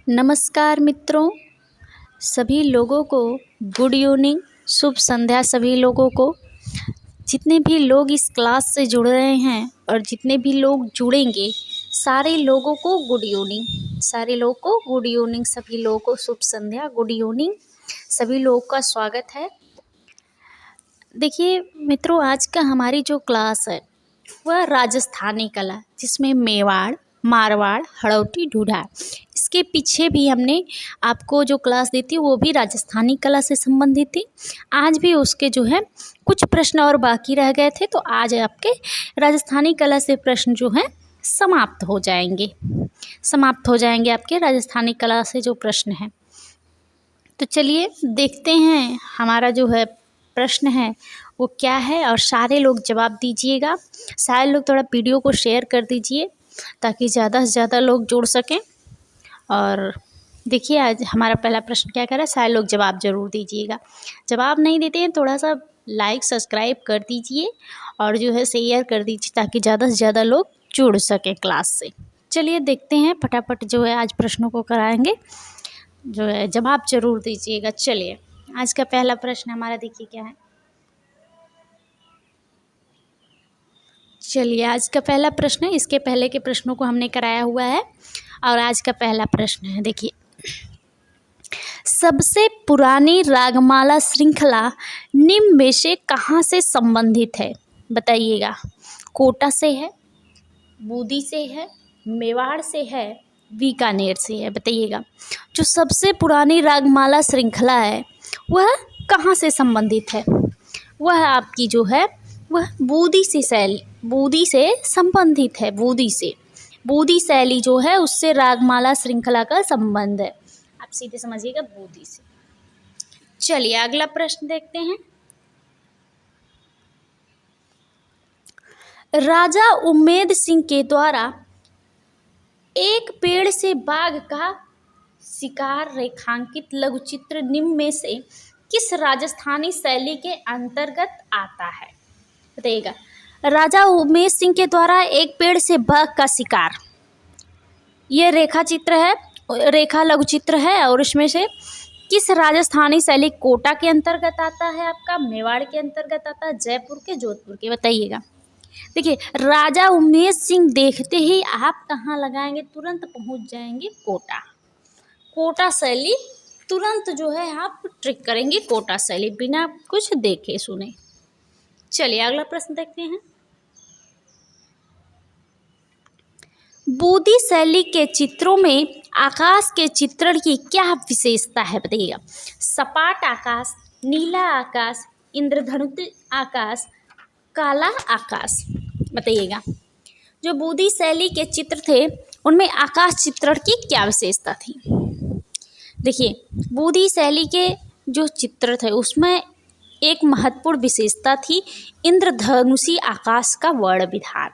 नमस्कार मित्रों, सभी लोगों को गुड इवनिंग, शुभ संध्या। सभी लोगों को, जितने भी लोग इस क्लास से जुड़ रहे हैं और जितने भी लोग जुड़ेंगे, सारे लोगों को गुड इवनिंग। सारे लोगों को गुड इवनिंग, सभी लोगों को शुभ संध्या, गुड इवनिंग। सभी लोगों का स्वागत है। देखिए मित्रों, आज का हमारी जो क्लास है वह राजस्थानी कला, जिसमें मेवाड़, मारवाड़, हड़ौती, ढूढ़ा, इसके पीछे भी हमने आपको जो क्लास दी थी वो भी राजस्थानी कला से संबंधित थी। आज भी उसके जो है कुछ प्रश्न और बाकी रह गए थे, तो आज आपके राजस्थानी कला से प्रश्न जो है समाप्त हो जाएंगे आपके राजस्थानी कला से जो प्रश्न हैं। तो चलिए देखते हैं हमारा जो है प्रश्न है वो क्या है, और सारे लोग जवाब दीजिएगा। सारे लोग थोड़ा वीडियो को शेयर कर दीजिए ताकि ज़्यादा से ज़्यादा लोग जुड़ सकें। और देखिए आज हमारा पहला प्रश्न क्या कह रहा है, सारे लोग जवाब ज़रूर दीजिएगा। जवाब नहीं देते हैं थोड़ा सा लाइक सब्सक्राइब कर दीजिए और जो है शेयर कर दीजिए ताकि ज़्यादा से ज़्यादा लोग जुड़ सकें क्लास से। चलिए देखते हैं, फटाफट जो है आज प्रश्नों को कराएंगे, जो है जवाब ज़रूर दीजिएगा। चलिए आज का पहला प्रश्न हमारा देखिए क्या है। चलिए आज का पहला प्रश्न है, इसके पहले के प्रश्नों को हमने कराया हुआ है और आज का पहला प्रश्न है। देखिए, सबसे पुरानी रागमाला श्रृंखला निम्न में से कहाँ से संबंधित है? बताइएगा। कोटा से है, बूंदी से है, मेवाड़ से है, बीकानेर से है। बताइएगा, जो सबसे पुरानी रागमाला श्रृंखला है वह कहाँ से संबंधित है? वह आपकी जो है वह बूंदी से संबंधित है। बूंदी शैली जो है उससे रागमाला श्रृंखला का संबंध है। आप सीधे समझिएगा बूंदी से। चलिए अगला प्रश्न देखते हैं। राजा उम्मेद सिंह के द्वारा एक पेड़ से बाघ का शिकार रेखांकित लघुचित्र निम्न में से किस राजस्थानी शैली के अंतर्गत आता है? बताइएगा। राजा उमेद सिंह के द्वारा एक पेड़ से बाघ का शिकार, ये रेखा लघु चित्र है और इसमें से किस राजस्थानी शैली? कोटा के अंतर्गत आता है, आपका मेवाड़ के अंतर्गत आता है, जयपुर के, जोधपुर के? बताइएगा। देखिए, राजा उमेद सिंह देखते ही आप कहाँ लगाएंगे? तुरंत पहुंच जाएंगे कोटा शैली। तुरंत जो है आप ट्रिक करेंगे कोटा शैली बिना कुछ देखे सुने। चलिए अगला प्रश्न देखते हैं। बूंदी शैली के चित्रों में आकाश के चित्रण की क्या विशेषता है? बताइएगा। सपाट आकाश, नीला आकाश, इंद्रधनुष आकाश, काला आकाश? बताइएगा। जो बूंदी शैली के चित्र थे उनमें आकाश चित्रण की क्या विशेषता थी? देखिए, बूंदी शैली के जो चित्र थे उसमें एक महत्वपूर्ण विशेषता थी इंद्रधनुषी आकाश का वर्ण विधान।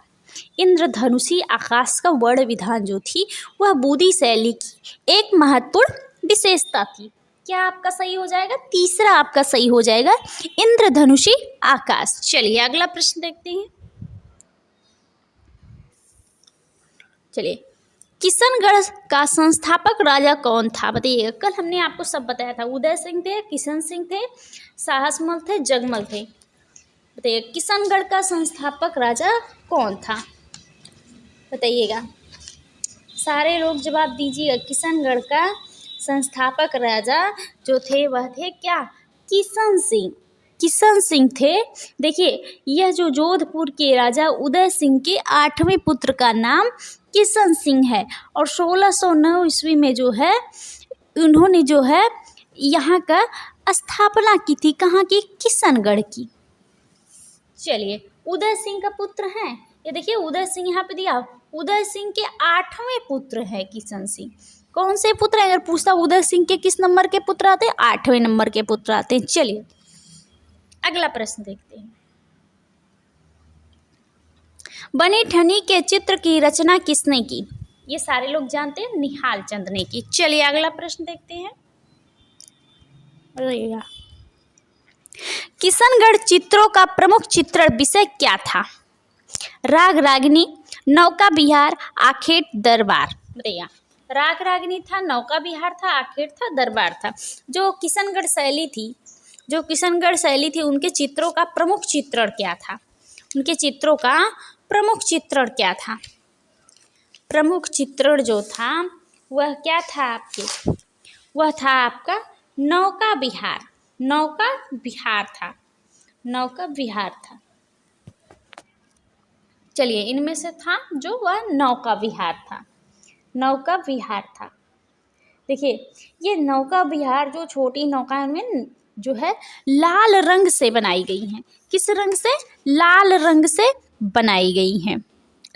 इंद्रधनुषी आकाश का वर्ण विधान जो थी वह बूंदी शैली की एक महत्वपूर्ण विशेषता थी। क्या आपका सही हो जाएगा? तीसरा आपका सही हो जाएगा, इंद्रधनुषी आकाश। चलिए अगला प्रश्न देखते हैं। चलिए, किशनगढ़ का संस्थापक राजा कौन था? बताइएगा। कल हमने आपको सब बताया था, उदय सिंह थे, किशन सिंह थे, साहसमल थे, जगमल थे। बताइए, किशनगढ़ का संस्थापक राजा कौन था? बताइएगा। सारे लोग जवाब दीजिएगा। किशनगढ़ का संस्थापक राजा जो थे वह थे क्या? किशन सिंह थे। देखिए, यह जो जोधपुर के राजा उदय सिंह के 8वें पुत्र का नाम किशन सिंह है और 1609 ईस्वी में जो है उन्होंने जो है यहाँ का स्थापना की थी। कहाँ की? किशनगढ़ की। चलिए, उदय सिंह का पुत्र है, ये देखिए उदय सिंह यहाँ पे दिया। उदय सिंह के 8वें पुत्र है किशन सिंह। कौन से पुत्र? अगर पूछता उदय सिंह के किस नंबर के पुत्र आते हैं? 8वें नंबर के पुत्र आते हैं। चलिए अगला प्रश्न देखते हैं। बनी ठनी के चित्र की रचना किसने की? ये सारे लोग जानते हैं, निहाल चंद ने की। चलिए अगला प्रश्न देखते हैं। किशनगढ़ चित्रों का प्रमुख चित्रण विषय क्या था? राग रागिनी, नौका विहार, आखेट दरबार? बताइए। राग रागिनी था, नौका विहार था, आखेट था, दरबार था। जो किशनगढ़ शैली थी उनके चित्रों का प्रमुख चित्रण क्या था? उनके चित्रों का प्रमुख चित्रण क्या था? प्रमुख चित्रण जो था वह क्या था आपके? वह था आपका नौका विहार। नौका विहार था। चलिए, इनमें से था जो वह नौका विहार था। देखिए, ये नौका विहार जो छोटी नौका में जो है लाल रंग से बनाई गई हैं। किस रंग से? लाल रंग से बनाई गई हैं।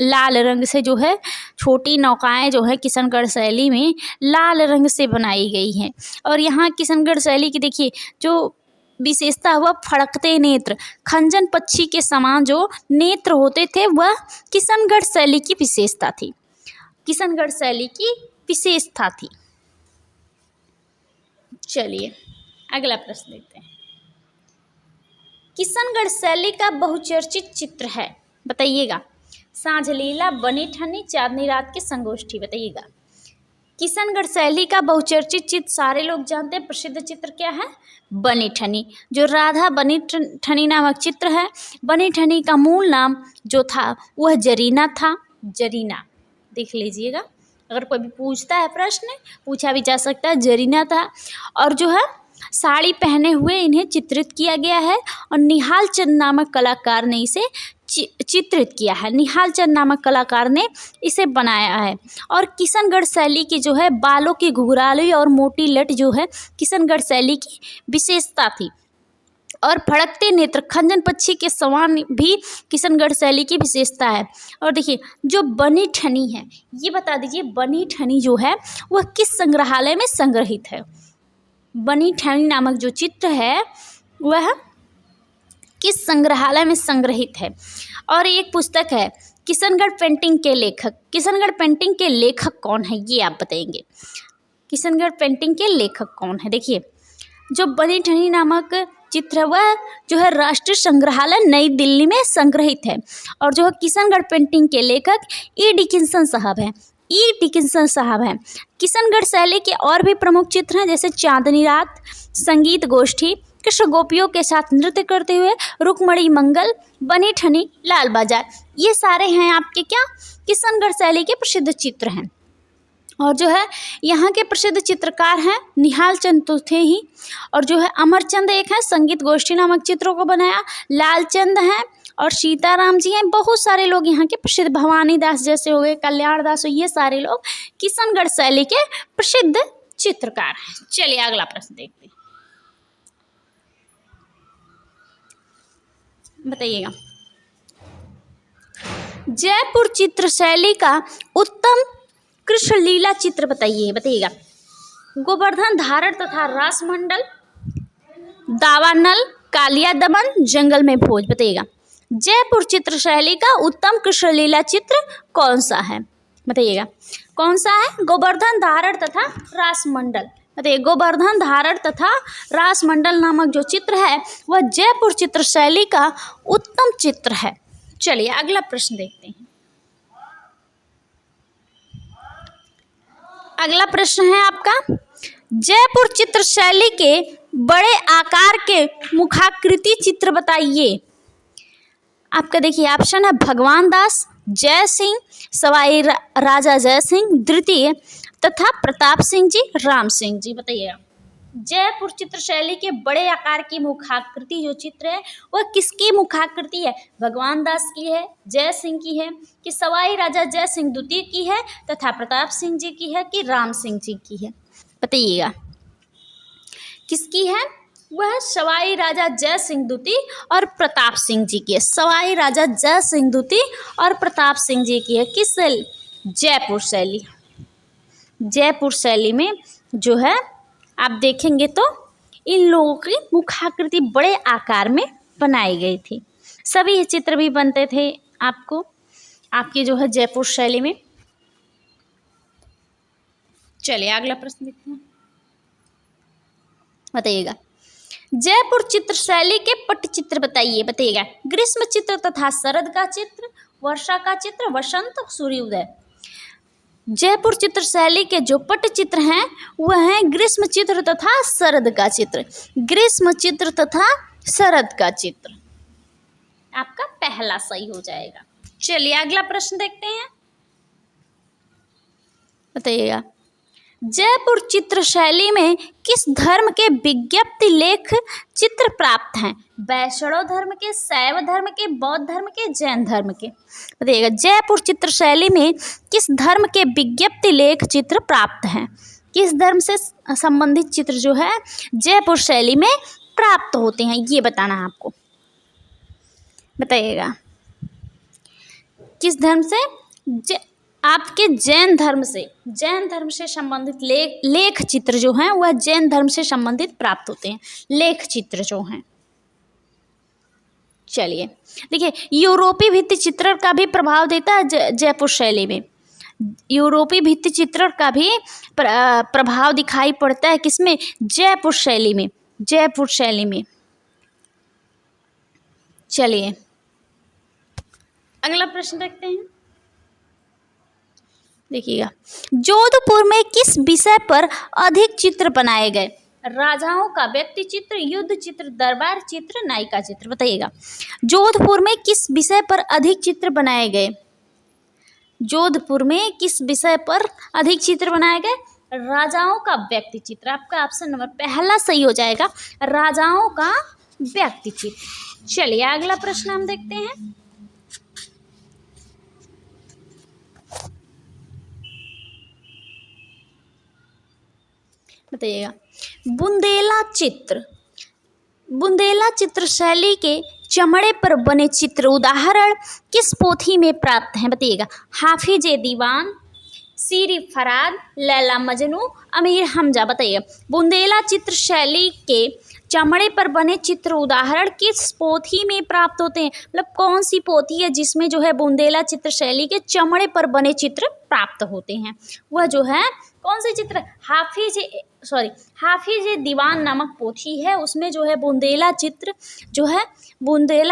लाल रंग से जो है छोटी नौकाएं जो है किशनगढ़ शैली में लाल रंग से बनाई गई हैं। और यहाँ किशनगढ़ शैली की देखिए जो विशेषता हुआ फड़कते नेत्र, खंजन पक्षी के समान जो नेत्र होते थे वह किशनगढ़ शैली की विशेषता थी। किशनगढ़ शैली की विशेषता थी। चलिए अगला प्रश्न देखते हैं। किशनगढ़ शैली का बहुचर्चित चित्र है, बताइएगा। सांझलीला, बनी ठनी, चांदनी रात की संगोष्ठी, बताइएगा। किशनगढ़ शैली का बहुचर्चित चित्र सारे लोग जानते हैं। प्रसिद्ध चित्र क्या है? बनी ठनी। जो राधा बनी ठनी नामक चित्र है, बनी ठनी का मूल नाम जो था वह जरीना था। जरीना देख लीजिएगा, अगर कोई भी पूछता है प्रश्न, पूछा भी जा सकता है, जरीना था। और जो है साड़ी पहने हुए इन्हें चित्रित किया गया है और निहाल चंद नामक कलाकार ने इसे चित्रित किया है। निहाल चंद नामक कलाकार ने इसे बनाया है। और किशनगढ़ शैली की जो है बालों की घुघराली और मोटी लट जो है किशनगढ़ शैली की विशेषता थी। और फड़कते नेत्र, खंजन पक्षी के समान भी किशनगढ़ शैली की विशेषता है। और देखिए जो बनी ठनी है, ये बता दीजिए बनी ठनी जो है वह किस संग्रहालय में संग्रहित है? बनी ठनी नामक जो चित्र है वह किस संग्रहालय में संग्रहित है? और एक पुस्तक है किशनगढ़ पेंटिंग के लेखक। किशनगढ़ पेंटिंग के लेखक कौन है ये आप बताएंगे। किशनगढ़ पेंटिंग के लेखक कौन है? देखिए जो बनी ठनी नामक चित्र है वह जो है राष्ट्रीय संग्रहालय नई दिल्ली में संग्रहित है। और जो है किशनगढ़ पेंटिंग के लेखक ई डिकिंसन साहब हैं। किशनगढ़ शैली के और भी प्रमुख चित्र हैं जैसे चांदनी रात, संगीत गोष्ठी, कृष्ण गोपियों के साथ नृत्य करते हुए, रुक्मणी मंगल, बनी ठनी, लाल बाजार। ये सारे हैं आपके क्या? किशनगढ़ शैली के प्रसिद्ध चित्र हैं। और जो है यहाँ के प्रसिद्ध चित्रकार हैं निहाल चंद तो थे ही, और जो है अमरचंद एक है, संगीत गोष्ठी नामक चित्रों को बनाया, लालचंद हैं और सीताराम जी हैं। बहुत सारे लोग यहाँ के प्रसिद्ध, भवानी दास जैसे हो गए, कल्याण दास, ये सारे लोग किशनगढ़ शैली के प्रसिद्ध चित्रकार हैं। चलिए अगला प्रश्न देखते हैं, बताइएगा। जयपुर चित्र शैली का उत्तम कृष्ण लीला चित्र बताइएगा। गोवर्धन धारण तथा रासमंडल, दावानल, कालिया दमन, जंगल में भोज, बताइएगा। जयपुर चित्र शैली का उत्तम कृष्ण लीला चित्र कौन सा है? बताइएगा कौन सा है? गोवर्धन धारण तथा रासमंडल, बताइए। गोवर्धन धारण तथा रासमंडल नामक जो चित्र है वह जयपुर चित्र शैली का उत्तम चित्र है। चलिए अगला प्रश्न देखते हैं। अगला प्रश्न है आपका, जयपुर चित्र शैली के बड़े आकार के मुखाकृति चित्र बताइए। आपका देखिए ऑप्शन है भगवान दास, जय सिंह, सवाई राजा जय सिंह द्वितीय तथा प्रताप सिंह जी, राम सिंह जी, बताइएगा। जयपुर चित्र शैली के बड़े आकार की मुखाकृति जो चित्र है वह किसकी मुखाकृति है? भगवान दास की है, जय सिंह की है, कि सवाई राजा जय सिंह द्वितीय की है तथा प्रताप सिंह जी की है, कि राम सिंह जी की है? बताइएगा किसकी है? वह सवाई राजा जय सिंह द्वितीय और प्रताप सिंह जी की है। सवाई राजा जय सिंह द्वितीय और प्रताप सिंह जी की है। किस शैली? जयपुर शैली। जयपुर शैली में जो है आप देखेंगे तो इन लोगों की मुखाकृति बड़े आकार में बनाई गई थी। सभी ये चित्र भी बनते थे आपकी जो है जयपुर शैली में। चलिए अगला प्रश्न देखते हैं, बताइएगा। जयपुर चित्र शैली के पट्टचित्र बताइएगा। ग्रीष्म चित्र तथा शरद का चित्र, वर्षा का चित्र, वसंत, सूर्योदय। जयपुर चित्र शैली के जो पटचित्र हैं वह हैं ग्रीष्म चित्र तथा शरद का चित्र। ग्रीष्म चित्र तथा शरद का चित्र आपका पहला सही हो जाएगा। चलिए अगला प्रश्न देखते हैं, बताइएगा जयपुर चित्र शैली में किस धर्म के विज्ञप्ति लेख चित्र प्राप्त हैं? वैष्णव धर्म के, शैव धर्म के, बौद्ध धर्म के, जैन धर्म के। बताइएगा जयपुर चित्र शैली में किस धर्म के विज्ञप्ति लेख चित्र प्राप्त हैं? किस धर्म से संबंधित चित्र जो है जयपुर शैली में प्राप्त होते हैं, ये बताना है आपको। बताइएगा किस धर्म से? आपके जैन धर्म से संबंधित लेख चित्र जो हैं वह जैन धर्म से संबंधित प्राप्त होते हैं, लेख चित्र जो हैं। चलिए देखिए, यूरोपीय भित्ति चित्रण का भी प्रभाव देता है जयपुर शैली में। यूरोपीय भित्ति चित्रण का भी प्रभाव दिखाई पड़ता है किसमें? जयपुर शैली में। जयपुर शैली में। चलिए अगला प्रश्न देखते हैं, देखिएगा जोधपुर में किस विषय पर अधिक चित्र बनाए गए? राजाओं का व्यक्ति चित्र, युद्ध चित्र, दरबार चित्र, नायिका चित्र। बताइएगा जोधपुर में किस विषय पर अधिक चित्र बनाए गए? जोधपुर में किस विषय पर अधिक चित्र बनाए गए? राजाओं का व्यक्ति चित्र। आपका ऑप्शन नंबर पहला सही हो जाएगा, राजाओं का व्यक्ति चित्र। चलिए अगला प्रश्न हम देखते हैं, बताइएगा बुंदेला चित्र शैली के चमड़े पर बने चित्र उदाहरण किस पोथी में प्राप्त हैं? बताइएगा हाफिज दीवान, सीरी फराद, लैला मजनू, अमीर हमजा। बताइए बुंदेला चित्र शैली के चमड़े पर बने चित्र उदाहरण किस पोथी में प्राप्त होते हैं? मतलब कौन सी पोथी है जिसमें जो है बुंदेला चित्र शैली के चमड़े पर बने चित्र प्राप्त होते हैं? वह जो है कौन सी चित्र? हाफिज दीवान नामक पोथी है, उसमें जो है बुंदेला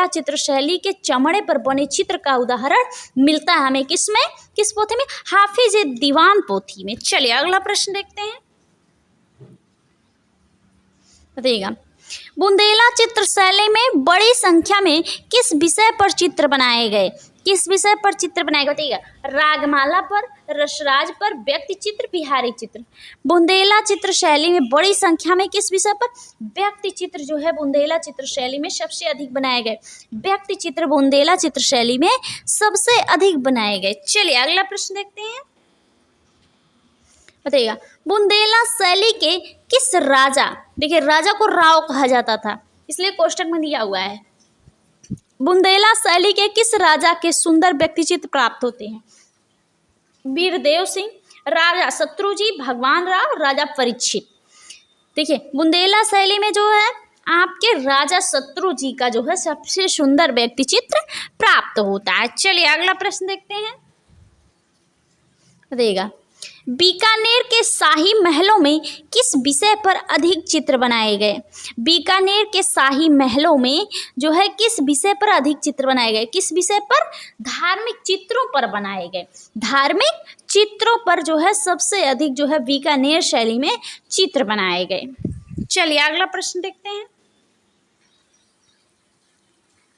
चित्र शैली के चमड़े पर बने चित्र का उदाहरण मिलता है हमें किसमें? किस पोथी में? हाफिज दीवान पोथी में। चलिए अगला प्रश्न देखते हैं, बताइएगा बुंदेला चित्र शैली में बड़ी संख्या में किस विषय पर चित्र बनाए गए? किस विषय पर चित्र बनाए गए? बताइएगा रागमाला पर, रसराज पर, व्यक्ति चित्र, बिहारी चित्र। बुंदेला चित्र शैली में बड़ी संख्या में किस विषय पर? व्यक्ति चित्र जो है बुंदेला चित्र शैली में सबसे अधिक बनाए गए। व्यक्ति चित्र बुंदेला चित्र शैली में सबसे अधिक बनाए गए। चलिए अगला प्रश्न देखते हैं, बताइएगा बुंदेला शैली के किस राजा, देखिए राजा को राव कहा जाता था इसलिए कोष्टक में दिया हुआ है, बुंदेला शैली के किस राजा के सुंदर व्यक्ति चित्र प्राप्त होते हैं? वीरदेव सिंह, राजा शत्रुजी, भगवान राव, राजा परीक्षित। देखिए बुंदेला शैली में जो है आपके राजा शत्रुजी का जो है सबसे सुंदर व्यक्ति चित्र प्राप्त होता है। चलिए अगला प्रश्न देखते हैं, बताइएगा बीकानेर के शाही महलों में किस विषय पर अधिक चित्र बनाए गए? बीकानेर के शाही महलों में जो है किस विषय पर अधिक चित्र बनाए गए? किस विषय पर? धार्मिक चित्रों पर बनाए गए। धार्मिक चित्रों पर जो है सबसे अधिक जो है बीकानेर शैली में चित्र बनाए गए। चलिए अगला प्रश्न देखते हैं,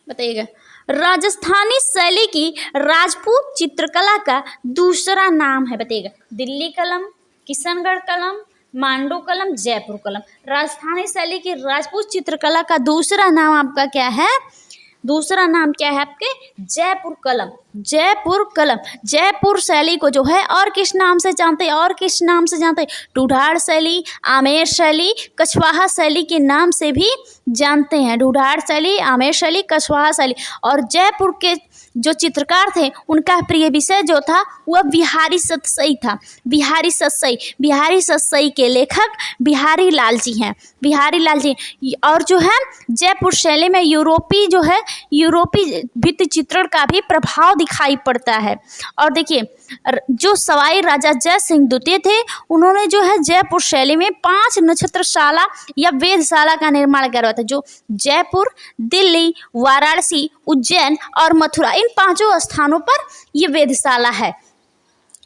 बताइएगा राजस्थानी शैली की राजपूत चित्रकला का दूसरा नाम है? बताइएगा दिल्ली कलम, किशनगढ़ कलम, मांडू कलम, जयपुर कलम। राजस्थानी शैली की राजपूत चित्रकला का दूसरा नाम आपका क्या है? दूसरा नाम क्या है आपके? जयपुर कलम। जयपुर कलम। जयपुर शैली को जो है और किस नाम से जानते हैं? और किस नाम से जानते हैं? ढूढ़ाड़ शैली, आमेर शैली, कछवाहा शैली के नाम से भी जानते हैं। ढूढ़ाड़ शैली, आमेर शैली, कछवाहा शैली। और जयपुर के जो चित्रकार थे उनका प्रिय विषय जो था वह बिहारी सतसई था। बिहारी सतसई के लेखक बिहारी लाल जी हैं। बिहारी लाल जी। और जो है जयपुर शैली में यूरोपीय भित्ति चित्रण का भी प्रभाव दिखाई पड़ता है। और देखिए जो सवाई राजा जय सिंह द्वितीय थे उन्होंने जो है जयपुर शैली में 5 नक्षत्रशाला या वेधशाला का निर्माण करवाया था। जो जयपुर, दिल्ली, वाराणसी, उज्जैन और मथुरा, इन 5 स्थानों पर ये वेधशाला है।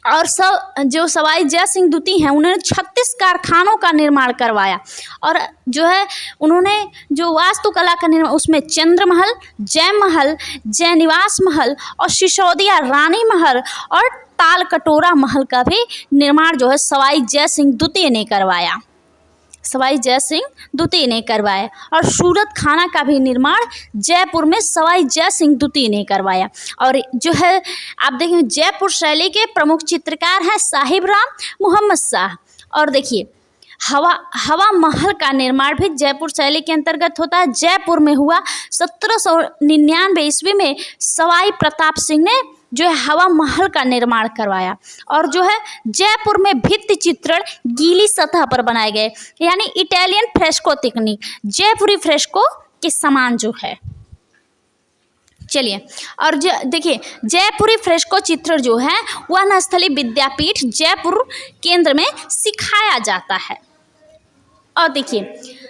और सब जो सवाई जय सिंह द्वितीय हैं उन्होंने 36 कारखानों का निर्माण करवाया। और जो है उन्होंने जो वास्तुकला का निर्माण उसमें चंद्र महल, जय महल, जय निवास महल और सिसोदिया रानी महल और ताल कटोरा महल का भी निर्माण जो है सवाई जय सिंह द्वितीय ने करवाया, सवाई जय सिंह द्वितीय ने करवाया। और सूरत खाना का भी निर्माण जयपुर में सवाई जय सिंह द्वितीय ने करवाया। और जो है आप देखेंगे जयपुर शैली के प्रमुख चित्रकार हैं साहिब राम मोहम्मद शाह। और देखिए हवा महल का निर्माण भी जयपुर शैली के अंतर्गत होता है। जयपुर में हुआ 1799 ईस्वी में सवाई प्रताप सिंह ने जो है हवा महल का निर्माण करवाया। और जो है जयपुर में भित्ति चित्रण गीली सतह पर बनाए गए, यानी इटालियन फ्रेस्को तकनीक जयपुरी फ्रेस्को के समान जो है। चलिए और देखिए जयपुरी फ्रेस्को चित्र जो है वह स्थलीय विद्यापीठ जयपुर केंद्र में सिखाया जाता है। और देखिए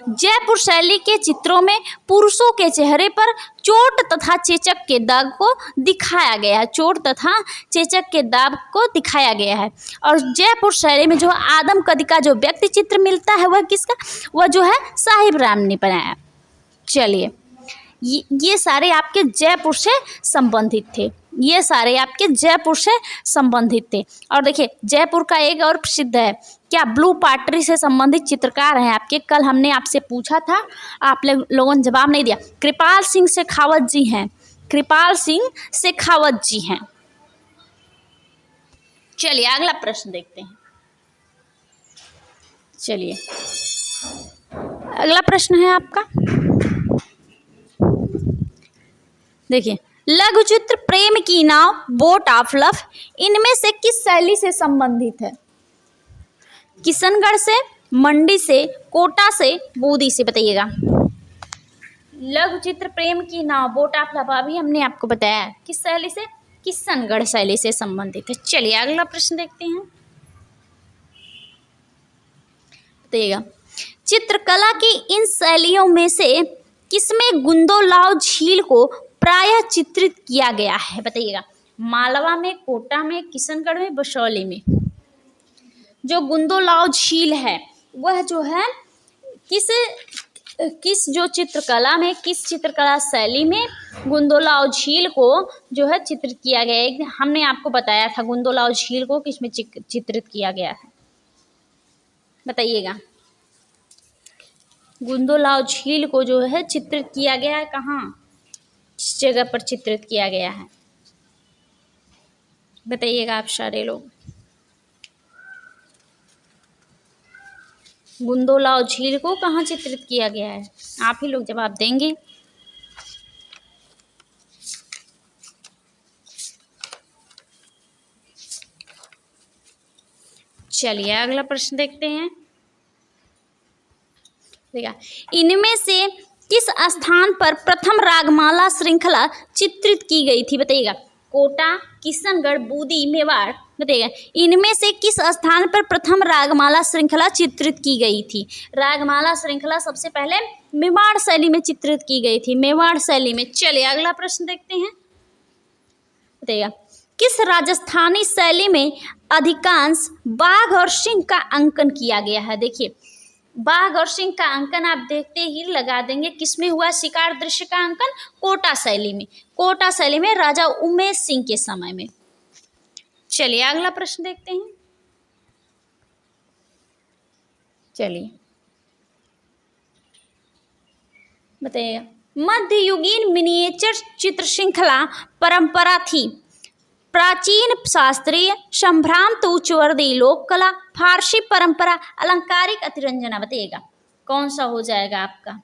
जयपुर शैली के चित्रों में पुरुषों के चेहरे पर चोट तथा चेचक के दाग को दिखाया गया है, चोट तथा चेचक के दाग को दिखाया गया है। और जयपुर शैली में जो आदम कद का जो व्यक्ति चित्र मिलता है वह किसका, वह जो है साहिब राम ने बनाया। चलिए ये सारे आपके जयपुर से संबंधित थे, ये सारे आपके जयपुर से संबंधित थे। और देखिए जयपुर का एक और प्रसिद्ध है क्या, ब्लू पाटरी से संबंधित चित्रकार हैं आपके, कल हमने आपसे पूछा था आप लोगों ने जवाब नहीं दिया। कृपाल सिंह शेखावत जी हैं, कृपाल सिंह शेखावत जी हैं। चलिए अगला प्रश्न देखते हैं। चलिए अगला प्रश्न है आपका, देखिए लघु चित्र प्रेम की नाव, बोट ऑफ लव इनमें से किस शैली से संबंधित है? किशनगढ़ से, मंडी से, कोटा से, बूंदी से, बताइएगा। लघु चित्र प्रेम की नाव, बोट ऑफ लव अभी हमने आपको बताया किस शैली से, किशनगढ़ शैली से संबंधित है। चलिए अगला प्रश्न देखते हैं, बताइएगा चित्रकला की इन शैलियों में से किसमें गुंदोलाव झील को प्रायः चित्रित किया गया है? बताइएगा। मालवा में, कोटा में, किशनगढ़ में, बसौली में। जो गुंदोलाव झील है वह जो है किस जो चित्रकला में, किस चित्रकला शैली में गुंदोलाव झील को जो है चित्रित किया गया है? हमने आपको बताया था गुंदोलाव झील को किसमें चित्रित किया गया है, बताइएगा। गुंदोलाव झील को जो है चित्रित किया गया है कहाँ, किस जगह पर चित्रित किया गया है, बताइएगा आप सारे लोग। गुंदोलाव झील को कहाँ चित्रित किया गया है, आप ही लोग जवाब देंगे। चलिए अगला प्रश्न देखते हैं, इनमें से किस स्थान पर प्रथम रागमाला श्रृंखला चित्रित की गई थी? बताइएगा। कोटा, किशनगढ़, बूंदी, मेवाड़, बताइएगा। इनमें से किस स्थान पर प्रथम रागमाला श्रृंखला चित्रित की गई थी? रागमाला श्रृंखला सबसे पहले मेवाड़ शैली में चित्रित की गई थी, मेवाड़ शैली में। चलिए अगला प्रश्न देखते हैं, बताइएगा किस राजस्थानी शैली में अधिकांश बाघ और सिंह का अंकन किया गया है? देखिए बाघ और सिंह का अंकन आप देखते ही लगा देंगे किसमें हुआ शिकार दृश्य का अंकन, कोटा शैली में, कोटा शैली में राजा उमेश सिंह के समय में। चलिए अगला प्रश्न देखते हैं, चलिए बताइएगा। मध्ययुगीन मिनिएचर चित्र श्रृंखला परंपरा थी प्राचीन शास्त्रीय, संभ्रांत उच्चवर्णीय लोक कला, फारसी परंपरा, अलंकारिक अतिरंजना, बताइएगा कौन सा हो जाएगा आपका।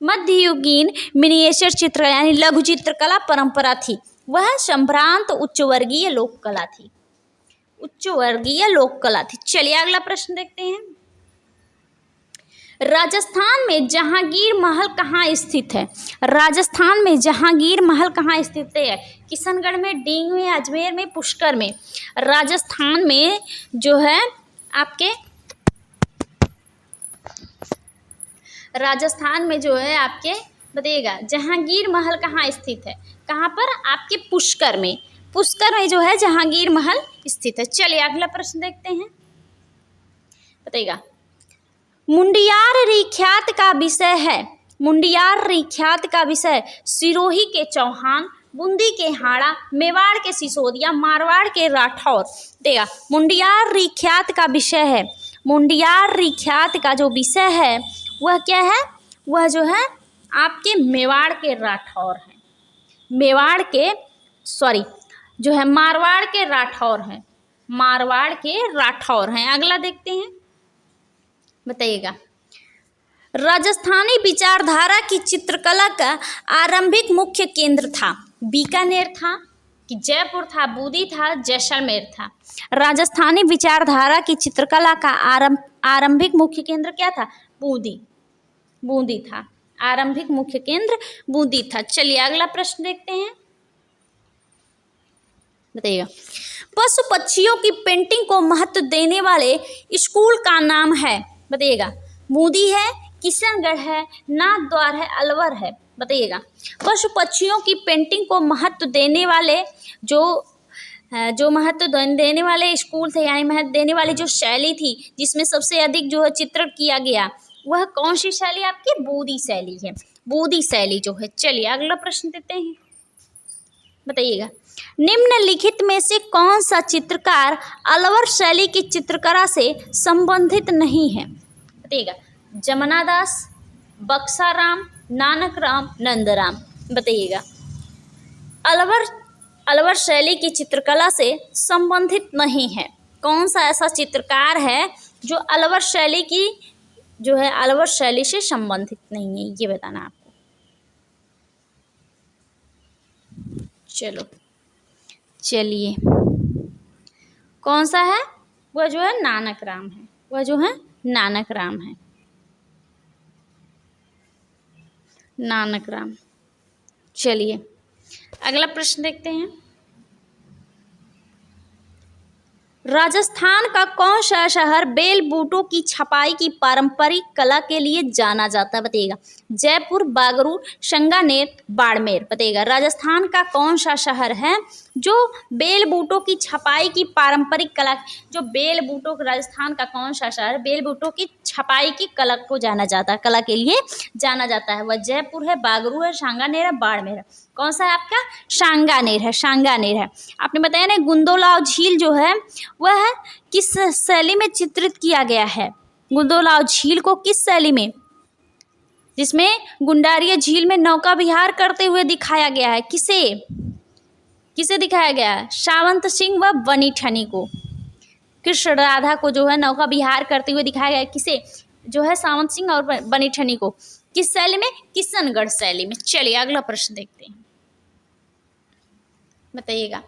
मध्ययुगीन मिनिएचर चित्र यानी लघु चित्रकला परंपरा थी, वह संभ्रांत उच्च वर्गीय लोक कला थी, उच्च वर्गीय लोक कला थी। चलिए अगला प्रश्न देखते हैं, राजस्थान में जहांगीर महल कहाँ स्थित है? राजस्थान में जहांगीर महल कहाँ स्थित है? किशनगढ़ में, डींग में, अजमेर में, पुष्कर में। राजस्थान में जो है आपके, राजस्थान में जो है आपके बताइएगा जहांगीर महल कहाँ स्थित है? कहाँ पर? आपके पुष्कर में, पुष्कर में जो है जहांगीर महल स्थित है। चलिए अगला प्रश्न देखते हैं, बताइएगा। मुंडियार ख्यात का विषय है, मुंडियार ख्यात का विषय सिरोही के चौहान, बूंदी के हाड़ा, मेवाड़ के सिसोदिया, मारवाड़ के राठौर। देखा, मुंडियार ख्यात का विषय है, मुंडियार ख्यात का जो विषय है वह क्या है, वह जो है आपके मेवाड़ के राठौर हैं, मेवाड़ के जो है मारवाड़ के राठौर हैं, मारवाड़ के राठौर हैं। अगला देखते हैं, बताइएगा। राजस्थानी विचारधारा की चित्रकला का आरंभिक मुख्य केंद्र था, बीकानेर था कि जयपुर था, बूंदी था, जैसलमेर था। राजस्थानी विचारधारा की चित्रकला का आरंभिक मुख्य केंद्र क्या था, बूंदी था, आरंभिक मुख्य केंद्र बूंदी था। चलिए अगला प्रश्न देखते हैं, बताइएगा। पशु पक्षियों की पेंटिंग को महत्व देने वाले स्कूल का नाम है, बताइएगा। बूंदी है, किशनगढ़ है, नाथद्वार है, अलवर है, बताइएगा। पशु पक्षियों की पेंटिंग को महत्व देने वाले जो महत्व देने वाले स्कूल थे, यानी महत्व देने वाली जो शैली थी जिसमें सबसे अधिक जो है चित्रण किया गया, वह कौन सी शैली आपकी, बूंदी शैली है, बूंदी शैली जो है। चलिए अगला प्रश्न देते हैं, बताइएगा। निम्नलिखित में से कौन सा चित्रकार अलवर शैली की चित्रकला से संबंधित नहीं है, बताइएगा। जमना दास, बक्साराम, नानक राम, नंदराम, बताइएगा। अलवर शैली की चित्रकला से संबंधित नहीं है, कौन सा ऐसा चित्रकार है जो अलवर शैली की जो है अलवर शैली से संबंधित नहीं है, ये बताना आपको। चलिए कौन सा है, वह जो है नानक राम है, वह जो है नानक राम है, नानक राम। चलिए अगला प्रश्न देखते हैं। राजस्थान का कौन सा शहर बेल बूटों की छपाई की पारंपरिक कला के लिए जाना जाता है, बताइएगा। जयपुर, बागरू, संगानेर, बाड़मेर, बताइएगा। राजस्थान का कौन सा शहर है जो बेल बूटों की छपाई की पारंपरिक कला, जो बेल बूटों, राजस्थान का कौन सा शहर बेल बूटों की छपाई की कला को जाना जाता है, कला के लिए जाना जाता है, वह जयपुर है, बागरू है, सांगानेर है, बाड़मेर है। कौन सा है आपका, सांगानेर है, सांगानेर है। आपने बताया ना गुंदोलाव झील जो है वह किस शैली में चित्रित किया गया है, गुंदोलाव झील को किस शैली में, जिसमें गुंडारिया झील में नौका विहार करते हुए दिखाया गया है, किसे दिखाया गया है, सावंत सिंह व बनी ठनी को, कृष्ण राधा को जो है नौका विहार करते हुए दिखाया गया है, किसे, जो है सावंत सिंह और बनी ठनी को, किस शैली में, किशनगढ़ शैली में। चलिए अगला प्रश्न देखते हैं, बताइएगा।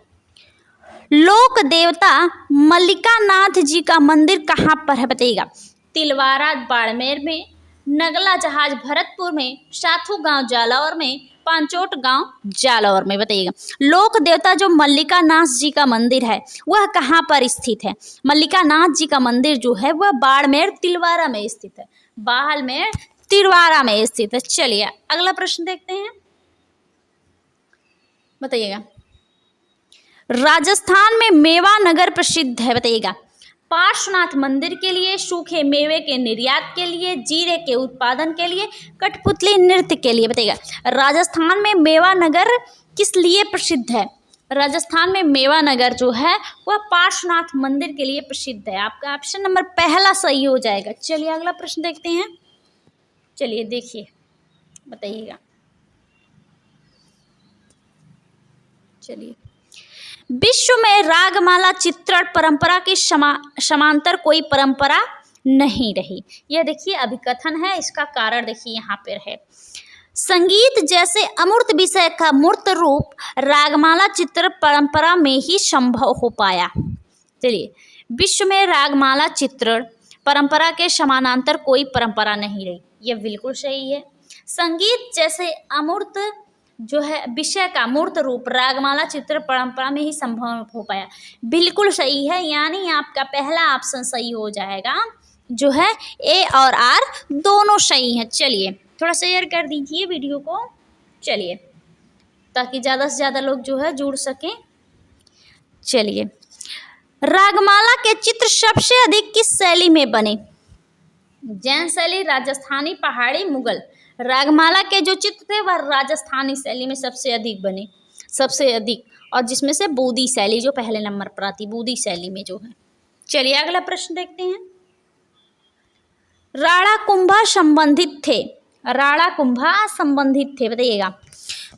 लोक देवता मल्लिका नाथ जी का मंदिर कहाँ पर है, बताइएगा। तिलवारा बाड़मेर में, नगला जहाज भरतपुर में, साथू गांव जालौर में, पांचोट गांव जालौर में, बताइएगा। लोक देवता जो मल्लिका नाथ जी का मंदिर है वह कहाँ पर स्थित है, मल्लिका नाथ जी का मंदिर जो है वह बाड़मेर तिलवारा में स्थित है, बाड़मेर तिलवारा में स्थित है। चलिए अगला प्रश्न देखते हैं, बताइएगा। राजस्थान में मेवा नगर प्रसिद्ध है, बताइएगा। पार्श्वनाथ मंदिर के लिए, सूखे मेवे के निर्यात के लिए, जीरे के उत्पादन के लिए, कठपुतली नृत्य के लिए, बताइएगा। राजस्थान में मेवा नगर किस लिए प्रसिद्ध है, राजस्थान में मेवा नगर जो है वह पार्श्वनाथ मंदिर के लिए प्रसिद्ध है। आपका ऑप्शन नंबर पहला सही हो जाएगा। चलिए अगला प्रश्न देखते हैं, चलिए देखिए, बताइएगा। चलिए, विश्व में रागमाला चित्रण परंपरा के समांतर कोई परंपरा नहीं रही। यह देखिए अभिकथन है, इसका कारण देखिए यहाँ पर है। संगीत जैसे अमूर्त विषय का मूर्त रूप रागमाला चित्र परंपरा में ही संभव हो पाया। चलिए, विश्व में रागमाला चित्रण परंपरा के समानांतर कोई परंपरा नहीं रही, यह बिल्कुल सही है। संगीत जैसे अमूर्त जो है विषय का मूर्त रूप रागमाला चित्र परंपरा में ही संभव हो पाया, बिल्कुल सही है। यानी आपका पहला ऑप्शन सही हो जाएगा, जो है ए और आर दोनों सही हैं। चलिए थोड़ा शेयर कर दीजिए वीडियो को, चलिए, ताकि ज़्यादा से ज़्यादा लोग जो है जुड़ सकें। चलिए, रागमाला के चित्र सबसे अधिक किस शैली में बने? जैन शैली, राजस्थानी, पहाड़ी, मुगल। रागमाला के जो चित्र थे वह राजस्थानी शैली में सबसे अधिक बने, सबसे अधिक, और जिसमें से बूदी शैली जो पहले नंबर पर आती, बूदी शैली में जो है। चलिए अगला प्रश्न देखते हैं। राणा कुंभा संबंधित थे, राणा कुंभा संबंधित थे, बताइएगा।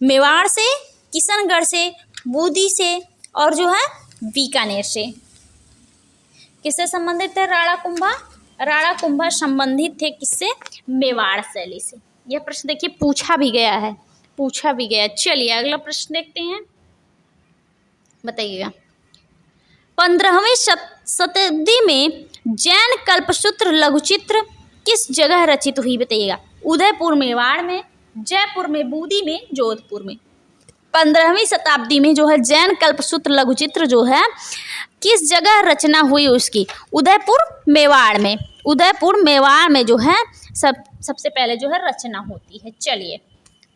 मेवाड़ से, किशनगढ़ से, बूदी से, और जो है बीकानेर से। किससे संबंधित थे राणा कुंभा? राणा कुंभा संबंधित थे किससे? मेवाड़ शैली से। यह प्रश्न देखिए पूछा भी गया है, पूछा भी गया। चलिए अगला प्रश्न देखते हैं, बताइएगा। 15वीं शताब्दी में जैन कल्पसूत्र लघुचित्र किस जगह रचित हुई? बताइएगा। उदयपुर मेवाड़ में, जयपुर में, बूदी में, जोधपुर में। 15वीं शताब्दी में जो है जैन कल्पसूत्र लघुचित्र जो है किस जगह रचना हुई उसकी? उदयपुर मेवाड़ में, उदयपुर मेवाड़ में जो है सबसे पहले जो है रचना होती है। चलिए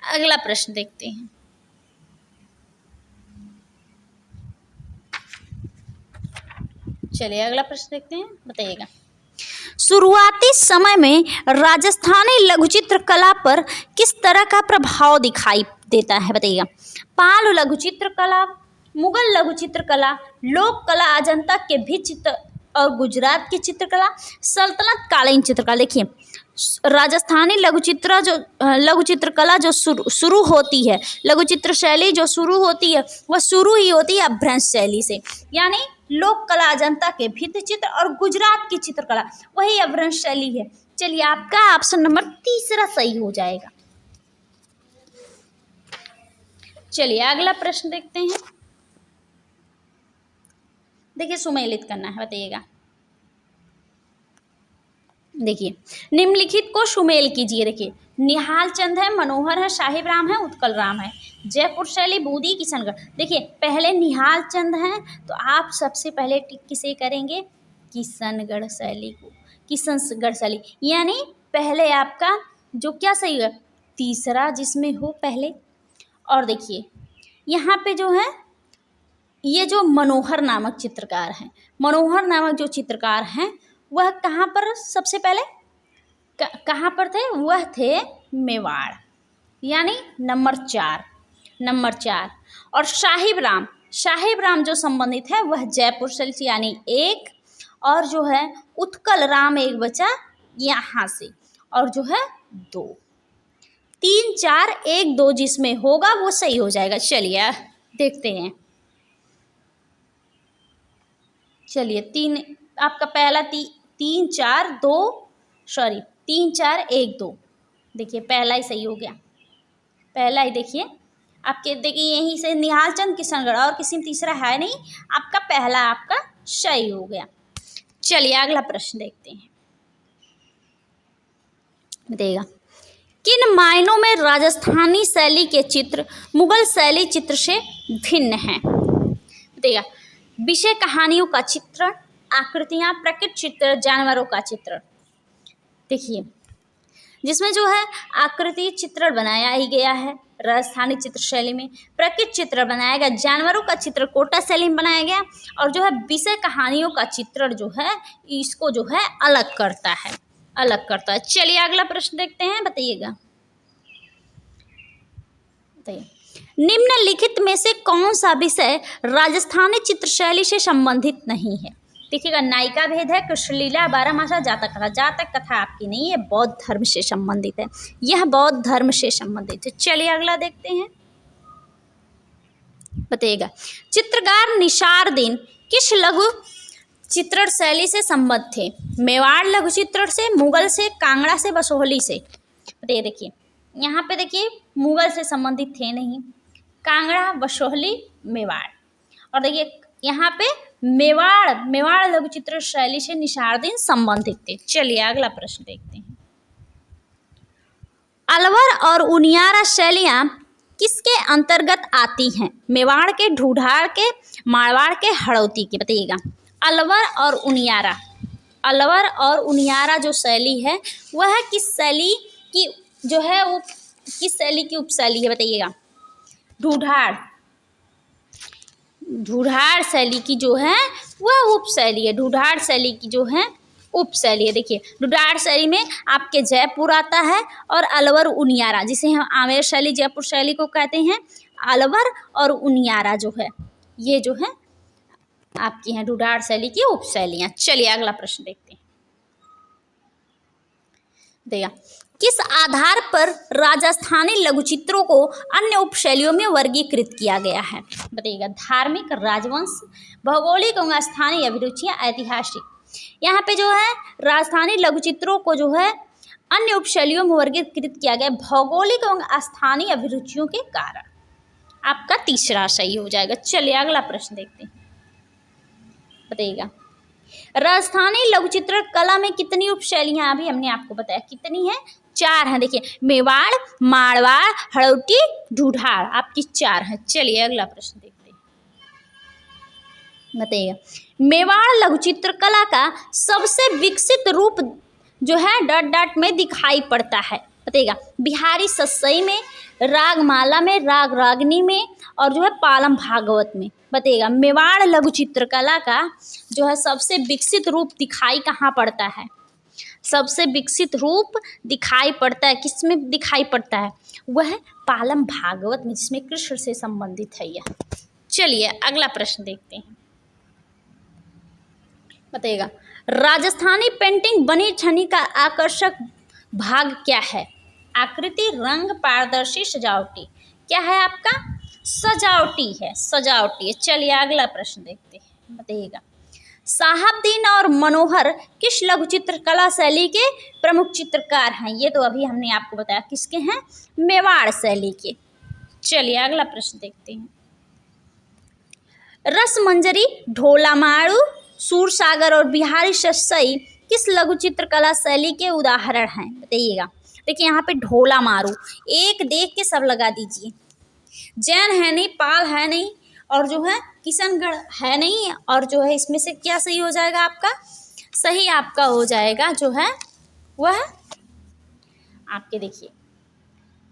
अगला प्रश्न देखते हैं। चलिए अगला प्रश्न देखते हैं, बताइएगा। शुरुआती समय में राजस्थानी लघुचित्र कला पर किस तरह का प्रभाव दिखाई देता है? बताइएगा। पाल लघुचित्र कला, मुगल लघुचित्र कला, लोक कला, अजंता के भी चित्र और गुजरात की चित्रकला, सल्तनत कालीन चित्रकला। देखिए राजस्थानी लघुचित्र कला जो शुरू होती है, लघुचित्र शैली जो शुरू होती है वह शुरू ही होती है अभ्रंश शैली से, यानी लोक कला, अजंता के भित्ति चित्र और गुजरात की चित्रकला वही अभ्रंश शैली है। चलिए आपका ऑप्शन नंबर 3 सही हो जाएगा। चलिए अगला प्रश्न देखते हैं, देखिए सुमेलित करना है, बताइएगा। देखिए निम्नलिखित को सुमेल कीजिए। देखिए निहाल चंद है, मनोहर है, साहिब राम है, उत्कल राम है। जयपुर शैली, बूदी, किशनगढ़। देखिए पहले निहाल चंद हैं तो आप सबसे पहले टिक किसे करेंगे? किशनगढ़ शैली को, किशनगढ़ शैली, यानी पहले आपका जो क्या सही है? तीसरा जिसमें हो पहले। और देखिए यहाँ पे जो है ये जो मनोहर नामक चित्रकार हैं, मनोहर नामक जो चित्रकार हैं वह कहाँ पर सबसे पहले कहाँ पर थे? वह थे मेवाड़, यानी नंबर 4। और साहिब राम जो संबंधित है वह जयपुर शैली से, यानी 1, और जो है उत्कल राम एक बचा यहाँ से, और जो है 2। 3, 4, 1, 2 जिसमें होगा वो सही हो जाएगा। चलिए देखते हैं। चलिए 3 आपका पहला 3, 4, 1, 2। देखिए पहला ही सही हो गया, पहला ही। देखिए आपके देखिए यहीं से निहाल चंद, किशनगढ़, और किसी में तीसरा है नहीं, आपका पहला आपका सही हो गया। चलिए अगला प्रश्न देखते हैं, बताइएगा। किन मायनों में राजस्थानी शैली के चित्र मुगल शैली चित्र से भिन्न हैं? बताइएगा। विषय कहानियों का चित्रण, आकृतियाँ, प्रकृति चित्र, जानवरों का चित्रण। देखिए जिसमें जो है आकृति चित्रण बनाया ही गया है राजस्थानी चित्र शैली में, प्रकृति चित्र बनाया गया, जानवरों का चित्र कोटा शैली में बनाया गया, और जो है विषय कहानियों का चित्रण जो है इसको जो है अलग करता है। चलिए अगला प्रश्न देखते हैं, बताइएगा। निम्नलिखित में से कौन सा विषय राजस्थानी चित्र शैली से संबंधित नहीं है? देखिएगा नायिका भेद है, कृष्णलीला, बारहमासा, जातक कथा। जातक कथा आपकी नहीं है, बौद्ध धर्म से संबंधित है, यह बौद्ध धर्म से संबंधित है। चलिए अगला देखते हैं, बताइएगा। चित्रकार निसारुद्दीन किस लघु चित्रण शैली से संबद्ध थे? मेवाड़ लघु चित्रण से, मुगल से, कांगड़ा से, बसोहली से। बताइए। देखिए यहाँ पे देखिए मुगल से संबंधित थे नहीं, कांगड़ा, बसोहली, मेवाड़। और देखिए यहाँ पे मेवाड़ लघु चित्र शैली से निसारुद्दीन संबंधित थे। चलिए अगला प्रश्न देखते हैं। अलवर और उनियारा शैलियाँ किसके अंतर्गत आती हैं? मेवाड़ के, ढूढ़ाड़ के, मारवाड़ के, हड़ौती के। बताइएगा। अलवर और उनियारा जो शैली है वह किस शैली की जो है वो किस शैली की उपशैली है? बताइएगा। ढूढ़ाड़ शैली की जो है वह उपशैली है। ढूढ़ाड़ शैली की जो है उपशैली है। देखिए ढूढ़ाड़ शैली में आपके जयपुर आता है और अलवर उनियारा, जिसे हम आमेर शैली जयपुर शैली को कहते हैं। अलवर और उनियारा जो है ये जो है आपकी हैं ढूढ़ाड़ शैली की उपशैलियाँ। चलिए अगला प्रश्न देखते हैं। देखिए किस आधार पर राजस्थानी लघुचित्रों को अन्य उपशैलियों में वर्गीकृत किया गया है? बताइएगा। धार्मिक, राजवंश, भौगोलिक एवं स्थानीय अभिरुचियां, ऐतिहासिक। यहाँ पे जो है राजस्थानी लघुचित्रों को जो है अन्य उपशैलियों में वर्गीकृत किया गया भौगोलिक एवं स्थानीय अभिरुचियों के कारण। आपका तीसरा सही हो जाएगा। चलिए अगला प्रश्न देखते हैं। बताइएगा राजस्थानी लघुचित्र कला में कितनी उपशैलियां? अभी हमने आपको बताया कितनी है, 4 हैं। देखिए मेवाड़, मारवाड़, हड़ौती, ढूढ़ाड़, आपकी 4 हैं। चलिए अगला प्रश्न देखते हैं। बताइएगा मेवाड़ लघुचित्र कला का सबसे विकसित रूप जो है डॉट डॉट में दिखाई पड़ता है। बताइएगा बिहारी सतसई में, रागमाला में, राग रागनी में और जो है पालम भागवत में। बताइएगा मेवाड़ लघु चित्रकला का जो है सबसे विकसित रूप दिखाई कहाँ पड़ता है? सबसे विकसित रूप दिखाई पड़ता है किसमें दिखाई पड़ता है? वह है पालम भागवत में, जिसमें कृष्ण से संबंधित है यह। चलिए अगला प्रश्न देखते हैं। बताइएगा राजस्थानी पेंटिंग बनी ठनी का आकर्षक भाग क्या है? आकृति, रंग, पारदर्शी, सजावटी। क्या है आपका? सजावटी है, सजावटी है। चलिए अगला प्रश्न देखते हैं। बताइएगा साहबदीन और मनोहर किस लघु चित्रकला शैली के प्रमुख चित्रकार हैं? ये तो अभी हमने आपको बताया किसके हैं, मेवाड़ शैली के। चलिए अगला प्रश्न देखते हैं। रसमंजरी, ढोलामारू, सूरसागर और बिहारी सतसई किस लघु चित्रकला शैली के उदाहरण हैं? बताइएगा। देखिए यहाँ पे ढोला मारू, एक देख के सब लगा दीजिए। जैन है नहीं, पाल है नहीं और जो है किशनगढ़ है नहीं, और जो है इसमें से क्या सही हो जाएगा आपका? सही आपका हो जाएगा जो है वह आपके देखिए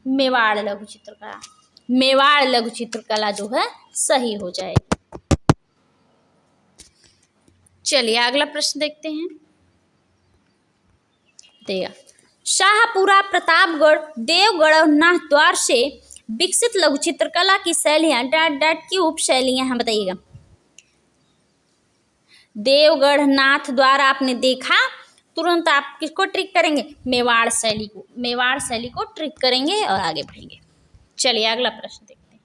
मेवाड़ लघु चित्रकला। मेवाड़ लघु चित्रकला जो है सही हो जाएगी। चलिए अगला प्रश्न देखते हैं। देखिए शाहपुरा, प्रतापगढ़, देवगढ़ और नाथद्वार से विकसित लघु चित्रकला की शैलियां डॉट डॉट की उपशैलियां हैं। बताइएगा देवगढ़, नाथद्वार आपने देखा, तुरंत आप किसको ट्रिक करेंगे? मेवाड़ शैली को। मेवाड़ शैली को ट्रिक करेंगे और आगे बढ़ेंगे। चलिए अगला प्रश्न देखते हैं।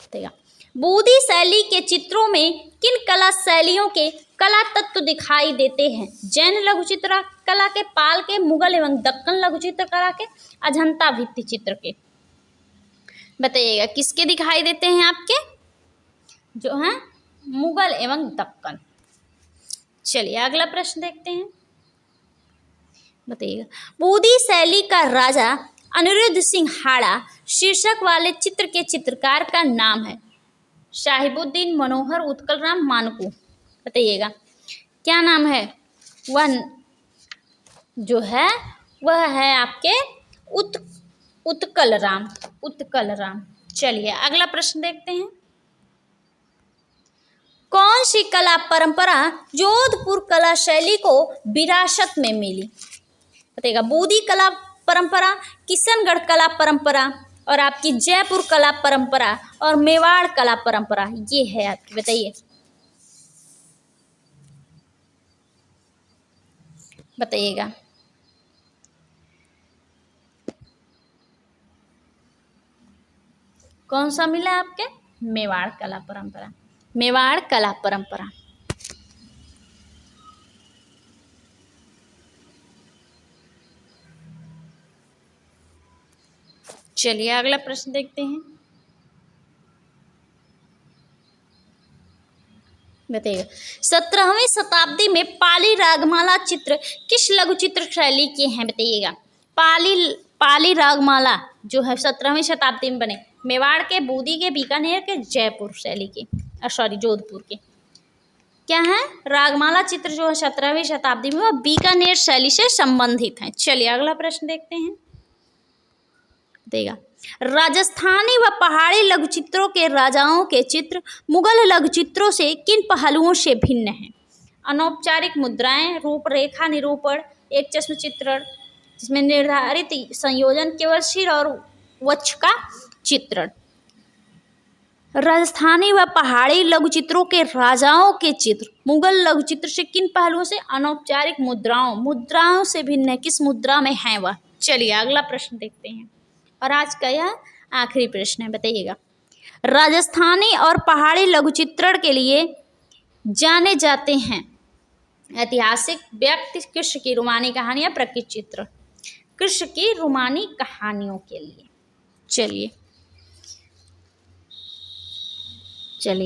देखिएगा बूदी शैली के चित्रों में किन कला शैलियों के कला तत्व दिखाई देते हैं? जैन लघु चित्रकला के, पाल के, मुगल एवं दक्कन लघु चित्रकला के, अजंता भित्ति चित्र के। बताइएगा किसके दिखाई देते हैं आपके? जो हैं मुगल एवं दक्कन। चलिए अगला प्रश्न देखते हैं। बताइएगा बूदी शैली का राजा अनिरुद्ध सिंह हाड़ा शीर्षक वाले चित्र के चित्रकार का नाम है? साहिबुद्दीन, मनोहर, उत्कल राम, मानकू। बताइएगा क्या नाम है? वह जो है वह है आपके उत्कल राम। उत्कल राम। चलिए अगला प्रश्न देखते हैं। कौन सी कला परंपरा जोधपुर कला शैली को विरासत में मिली? बताइएगा बूदी कला परंपरा, किशनगढ़ कला परंपरा और आपकी जयपुर कला परंपरा और मेवाड़ कला परंपरा, ये है आपकी। बताइए बताइएगा कौन सा मिला आपके? मेवाड़ कला परंपरा। मेवाड़ कला परंपरा। चलिए अगला प्रश्न देखते हैं। बताइएगा 17वीं शताब्दी में पाली रागमाला चित्र किस लघु चित्र शैली के हैं? बताइएगा पाली रागमाला जो है 17वीं शताब्दी में बने, मेवाड़ के, बूदी के, बीकानेर के, जयपुर शैली के, सॉरी जोधपुर के। क्या है? रागमाला चित्र जो है 17वीं शताब्दी में, वह बीकानेर शैली से संबंधित है। चलिए अगला प्रश्न देखते हैं। देगा राजस्थानी व पहाड़ी लघु चित्रों के राजाओं के चित्र मुगल लघु चित्रों से किन पहलुओं से भिन्न हैं? अनौपचारिक मुद्राएं, रूपरेखा निरूपण, एक चश्म चित्रण जिसमें निर्धारित संयोजन, केवल सिर और वक्ष का चित्रण। राजस्थानी व पहाड़ी लघु चित्रों के राजाओं के चित्र मुगल लघु चित्र से किन पहलुओं से? अनौपचारिक मुद्राओं से भिन्न है। किस मुद्रा में है वह? चलिए अगला प्रश्न देखते हैं और आज का यह आखिरी प्रश्न है, बताइएगा। राजस्थानी और पहाड़ी लघु चित्रण के लिए जाने जाते हैं ऐतिहासिक व्यक्ति कृष्ण की रोमानी कहानियां, प्रकृति चित्र। कृष्ण की रोमानी कहानियों के लिए। चलिए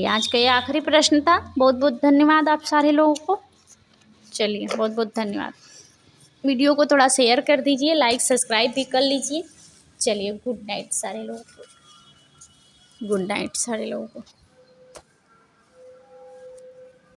आज का ये आखिरी प्रश्न था। बहुत बहुत धन्यवाद आप सारे लोगों को। चलिए बहुत बहुत धन्यवाद। वीडियो को थोड़ा शेयर कर दीजिए, लाइक सब्सक्राइब भी कर लीजिए। चलिए गुड नाइट सारे लोगों को।